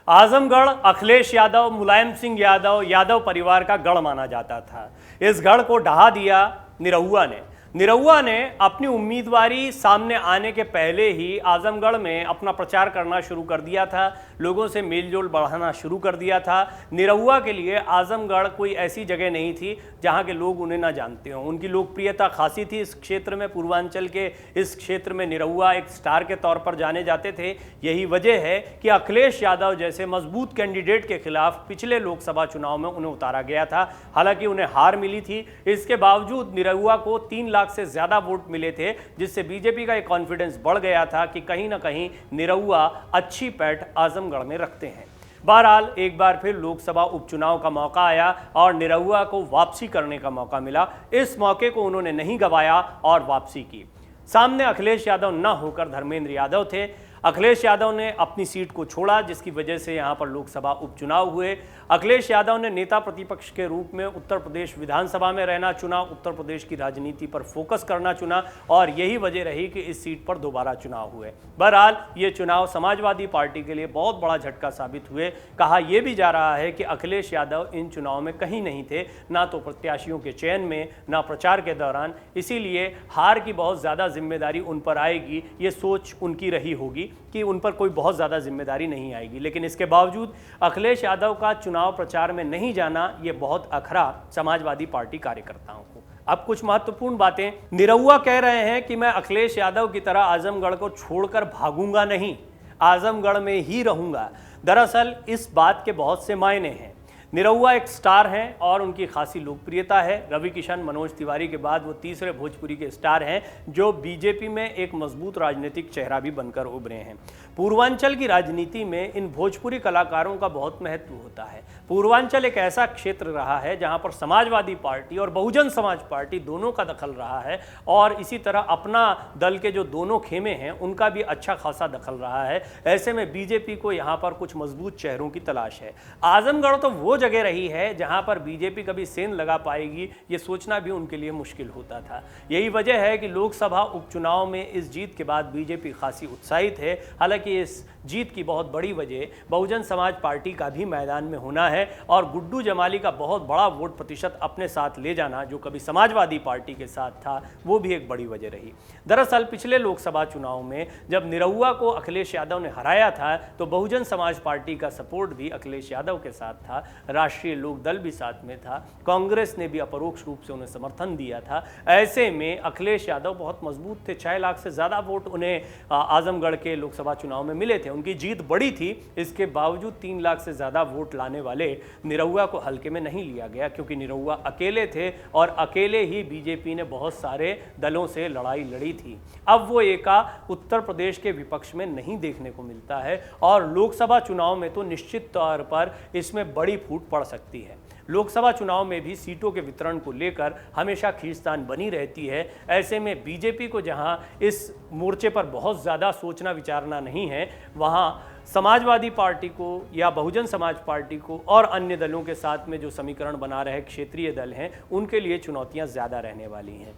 आजमगढ़ अखिलेश यादव, मुलायम सिंह यादव, यादव परिवार का गढ़ माना जाता था। इस गढ़ को ढहा दिया निरहुआ ने। निरहुआ ने अपनी उम्मीदवारी सामने आने के पहले ही आजमगढ़ में अपना प्रचार करना शुरू कर दिया था, लोगों से मेलजोल बढ़ाना शुरू कर दिया था। निरहुआ के लिए आजमगढ़ कोई ऐसी जगह नहीं थी जहां के लोग उन्हें ना जानते हों। उनकी लोकप्रियता खासी थी इस क्षेत्र में, पूर्वांचल के इस क्षेत्र में निरहुआ एक स्टार के तौर पर जाने जाते थे। यही वजह है कि अखिलेश यादव जैसे मजबूत कैंडिडेट के खिलाफ पिछले लोकसभा चुनाव में उन्हें उतारा गया था। हालांकि उन्हें हार मिली थी, इसके बावजूद निरहुआ को 3 लाख से ज्यादा वोट मिले थे, जिससे बीजेपी का एक कॉन्फिडेंस बढ़ गया था कि कहीं ना कहीं निरहुआ अच्छी पैठ आजमगढ़ में रखते हैं। बहरहाल एक बार फिर लोकसभा उपचुनाव का मौका आया और निरहुआ को वापसी करने का मौका मिला। इस मौके को उन्होंने नहीं गंवाया और वापसी की। सामने अखिलेश यादव न होकर धर्मेंद्र यादव थे। अखिलेश यादव ने अपनी सीट को छोड़ा, जिसकी वजह से यहां पर लोकसभा उपचुनाव हुए। अखिलेश यादव ने नेता प्रतिपक्ष के रूप में उत्तर प्रदेश विधानसभा में रहना चुना, उत्तर प्रदेश की राजनीति पर फोकस करना चुना और यही वजह रही कि इस सीट पर दोबारा चुनाव हुए। बहरहाल ये चुनाव समाजवादी पार्टी के लिए बहुत बड़ा झटका साबित हुए। कहा यह भी जा रहा है कि अखिलेश यादव इन चुनाव में कहीं नहीं थे, ना तो प्रत्याशियों के चयन में, ना प्रचार के दौरान। इसीलिए हार की बहुत ज़्यादा जिम्मेदारी उन पर आएगी, ये सोच उनकी रही होगी कि उन पर कोई बहुत ज़्यादा जिम्मेदारी नहीं आएगी। लेकिन इसके बावजूद अखिलेश यादव का चुनाव प्रचार में नहीं जाना ये बहुत अखरा समाजवादी पार्टी कार्यकर्ताओं को। अब कुछ महत्वपूर्ण बातें। निरहुआ कह रहे हैं कि मैं अखिलेश यादव की तरह आजमगढ़ को छोड़कर भागूंगा नहीं, आजमगढ़ में ही रहूंगा। दरअसल इस बात के बहुत से मायने हैं। निरहुआ एक स्टार हैं और उनकी खासी लोकप्रियता है। रवि किशन, मनोज तिवारी के बाद वो तीसरे भोजपुरी के स्टार हैं जो बीजेपी में एक मजबूत राजनीतिक चेहरा भी बनकर उभरे हैं। पूर्वांचल की राजनीति में इन भोजपुरी कलाकारों का बहुत महत्व होता है। पूर्वांचल एक ऐसा क्षेत्र रहा है जहां पर समाजवादी पार्टी और बहुजन समाज पार्टी दोनों का दखल रहा है और इसी तरह अपना दल के जो दोनों खेमे हैं उनका भी अच्छा खासा दखल रहा है। ऐसे में बीजेपी को यहाँ पर कुछ मजबूत चेहरों की तलाश है। आजमगढ़ तो वो जगह रही है जहां पर बीजेपी कभी सेंध लगा पाएगी, ये सोचना भी उनके लिए मुश्किल होता था। यही वजह है कि लोकसभा उपचुनाव में इस जीत के बाद बीजेपी खासी उत्साहित है। हालांकि इस जीत की बहुत बड़ी वजह बहुजन समाज पार्टी का भी मैदान में होना है और गुड्डू जमाली का बहुत बड़ा वोट प्रतिशत अपने साथ ले जाना, जो कभी समाजवादी पार्टी के साथ था, वो भी एक बड़ी वजह रही। दरअसल पिछले लोकसभा चुनाव में जब निरहुआ को अखिलेश यादव ने हराया था तो बहुजन समाज पार्टी का सपोर्ट भी अखिलेश यादव के साथ था, राष्ट्रीय लोकदल भी साथ में था, कांग्रेस ने भी अपरोक्ष रूप से उन्हें समर्थन दिया था। ऐसे में अखिलेश यादव बहुत मजबूत थे। 6 लाख से ज़्यादा वोट उन्हें आजमगढ़ के लोकसभा चुनाव में मिले थे। उनकी जीत बड़ी थी, इसके बावजूद 3 लाख से ज़्यादा वोट लाने वाले निरहुआ को हल्के में नहीं लिया गया, क्योंकि निरहुआ अकेले थे और अकेले ही बीजेपी ने बहुत सारे दलों से लड़ाई लड़ी थी। अब वो एका उत्तर प्रदेश के विपक्ष में नहीं देखने को मिलता है और लोकसभा चुनाव में तो निश्चित तौर पर इसमें बड़ी फूट पड़ सकती है। लोकसभा चुनाव में भी सीटों के वितरण को लेकर हमेशा खींचतान बनी रहती है। ऐसे में बीजेपी को जहां इस मोर्चे पर बहुत ज़्यादा सोचना विचारना नहीं है, वहां समाजवादी पार्टी को या बहुजन समाज पार्टी को और अन्य दलों के साथ में जो समीकरण बना रहे क्षेत्रीय दल हैं, उनके लिए चुनौतियां ज़्यादा रहने वाली हैं।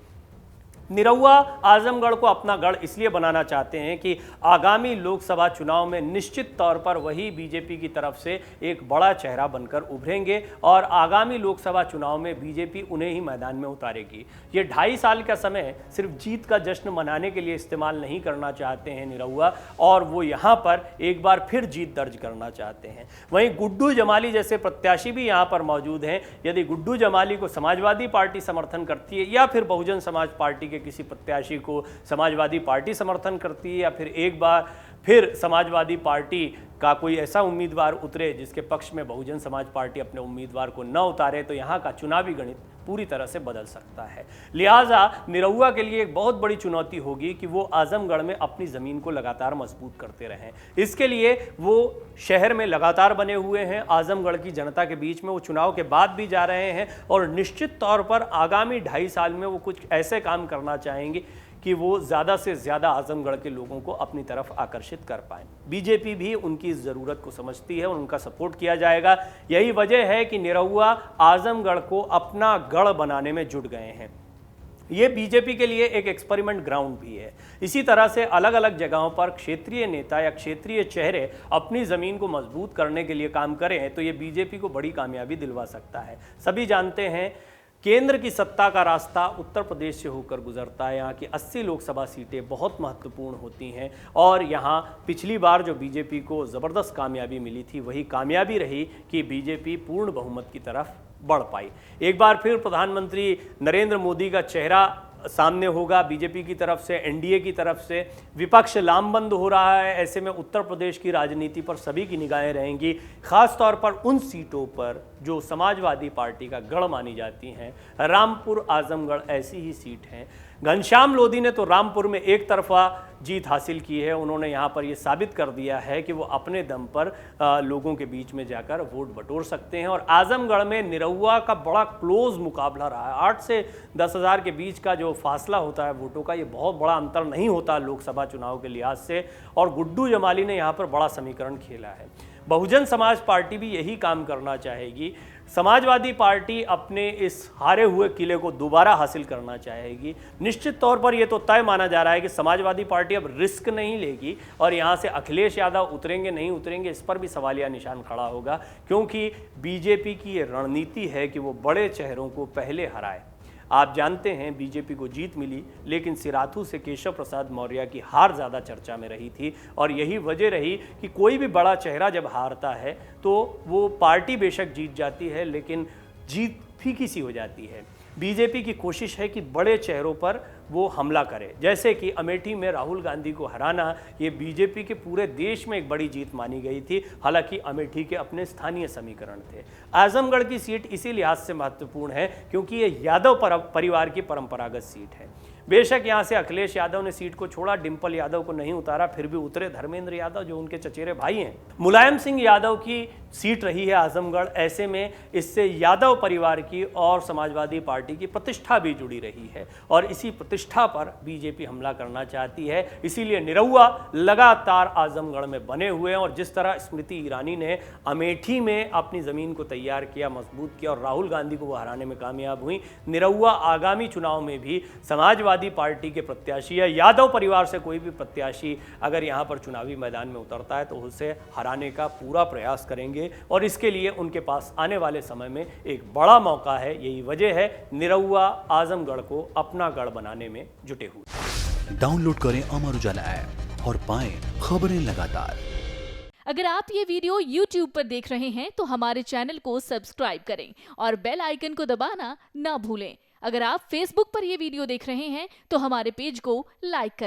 निरहुआ आजमगढ़ को अपना गढ़ इसलिए बनाना चाहते हैं कि आगामी लोकसभा चुनाव में निश्चित तौर पर वही बीजेपी की तरफ से एक बड़ा चेहरा बनकर उभरेंगे और आगामी लोकसभा चुनाव में बीजेपी उन्हें ही मैदान में उतारेगी। ये 2.5 साल का समय सिर्फ जीत का जश्न मनाने के लिए इस्तेमाल नहीं करना चाहते हैं निरहुआ, और वो यहाँ पर एक बार फिर जीत दर्ज करना चाहते हैं। वहीं गुड्डू जमाली जैसे प्रत्याशी भी यहाँ पर मौजूद हैं। यदि गुड्डू जमाली को समाजवादी पार्टी समर्थन करती है या फिर बहुजन समाज पार्टी किसी प्रत्याशी को समाजवादी पार्टी समर्थन करती है या फिर एक बार फिर समाजवादी पार्टी का कोई ऐसा उम्मीदवार उतरे जिसके पक्ष में बहुजन समाज पार्टी अपने उम्मीदवार को न उतारे, तो यहाँ का चुनावी गणित पूरी तरह से बदल सकता है। लिहाजा निरहुआ के लिए एक बहुत बड़ी चुनौती होगी कि वो आजमगढ़ में अपनी ज़मीन को लगातार मजबूत करते रहें। इसके लिए वो शहर में लगातार बने हुए हैं, आजमगढ़ की जनता के बीच में वो चुनाव के बाद भी जा रहे हैं और निश्चित तौर पर आगामी 2.5 साल में वो कुछ ऐसे काम करना चाहेंगे कि वो ज़्यादा से ज़्यादा आजमगढ़ के लोगों को अपनी तरफ आकर्षित कर पाएं। बीजेपी भी उनकी इस ज़रूरत को समझती है और उनका सपोर्ट किया जाएगा। यही वजह है कि निरहुआ आजमगढ़ को अपना गढ़ बनाने में जुट गए हैं। ये बीजेपी के लिए एक एक्सपेरिमेंट ग्राउंड भी है। इसी तरह से अलग अलग जगहों पर क्षेत्रीय नेता या क्षेत्रीय चेहरे अपनी ज़मीन को मजबूत करने के लिए काम करें तो ये बीजेपी को बड़ी कामयाबी दिलवा सकता है। सभी जानते हैं केंद्र की सत्ता का रास्ता उत्तर प्रदेश से होकर गुजरता है। यहाँ की 80 लोकसभा सीटें बहुत महत्वपूर्ण होती हैं और यहाँ पिछली बार जो बीजेपी को ज़बरदस्त कामयाबी मिली थी वही कामयाबी रही कि बीजेपी पूर्ण बहुमत की तरफ बढ़ पाई। एक बार फिर प्रधानमंत्री नरेंद्र मोदी का चेहरा सामने होगा बीजेपी की तरफ से, एनडीए की तरफ से। विपक्ष लामबंद हो रहा है, ऐसे में उत्तर प्रदेश की राजनीति पर सभी की निगाहें रहेंगी, खास तौर पर उन सीटों पर जो समाजवादी पार्टी का गढ़ मानी जाती हैं। रामपुर, आजमगढ़ ऐसी ही सीट हैं। घनश्याम लोधी ने तो रामपुर में एक तरफा जीत हासिल की है। उन्होंने यहाँ पर ये साबित कर दिया है कि वो अपने दम पर लोगों के बीच में जाकर वोट बटोर सकते हैं। और आजमगढ़ में निरहुआ का बड़ा क्लोज मुकाबला रहा है। 8 से 10 हज़ार के बीच का जो फासला होता है वोटों का, ये बहुत बड़ा अंतर नहीं होता लोकसभा चुनाव के लिहाज से। और गुड्डू जमाली ने यहाँ पर बड़ा समीकरण खेला है। बहुजन समाज पार्टी भी यही काम करना चाहेगी। समाजवादी पार्टी अपने इस हारे हुए किले को दोबारा हासिल करना चाहेगी। निश्चित तौर पर यह तो तय माना जा रहा है कि समाजवादी पार्टी अब रिस्क नहीं लेगी और यहां से अखिलेश यादव उतरेंगे नहीं उतरेंगे इस पर भी सवालिया निशान खड़ा होगा, क्योंकि बीजेपी की ये रणनीति है कि वो बड़े चेहरों को पहले हराए। आप जानते हैं बीजेपी को जीत मिली, लेकिन सिराथू से केशव प्रसाद मौर्य की हार ज़्यादा चर्चा में रही थी और यही वजह रही कि कोई भी बड़ा चेहरा जब हारता है तो वो पार्टी बेशक जीत जाती है लेकिन जीत फीकी सी हो जाती है। बीजेपी की कोशिश है कि बड़े चेहरों पर वो हमला करे, जैसे कि अमेठी में राहुल गांधी को हराना ये बीजेपी के पूरे देश में एक बड़ी जीत मानी गई थी। हालांकि अमेठी के अपने स्थानीय समीकरण थे। आजमगढ़ की सीट इसी लिहाज से महत्वपूर्ण है क्योंकि ये यादव परिवार की परंपरागत सीट है। बेशक यहाँ से अखिलेश यादव ने सीट को छोड़ा, डिंपल यादव को नहीं उतारा, फिर भी उतरे धर्मेंद्र यादव जो उनके चचेरे भाई हैं। मुलायम सिंह यादव की सीट रही है आजमगढ़। ऐसे में इससे यादव परिवार की और समाजवादी पार्टी की प्रतिष्ठा भी जुड़ी रही है और इसी प्रतिष्ठा पर बीजेपी हमला करना चाहती है। इसीलिए निरहुआ लगातार आजमगढ़ में बने हुए हैं और जिस तरह स्मृति ईरानी ने अमेठी में अपनी ज़मीन को तैयार किया, मजबूत किया और राहुल गांधी को वो हराने में कामयाब हुई, निरहुआ आगामी चुनाव में भी समाजवादी पार्टी के प्रत्याशी या यादव परिवार से कोई भी प्रत्याशी अगर यहाँ पर चुनावी मैदान में उतरता है तो उसे हराने का पूरा प्रयास करेंगे और इसके लिए उनके पास आने वाले समय में एक बड़ा मौका है। यही वजह है निरहुआ आजमगढ़ को अपना गढ़ बनाने में जुटे हुए। डाउनलोड करें अमर उजाला ऐप और पाएं खबरें लगातार। अगर आप ये वीडियो YouTube पर देख रहे हैं तो हमारे चैनल को सब्सक्राइब करें और बेल आइकन को दबाना ना भूलें। अगर आप Facebook पर ये वीडियो देख रहे हैं तो हमारे पेज को लाइक करें।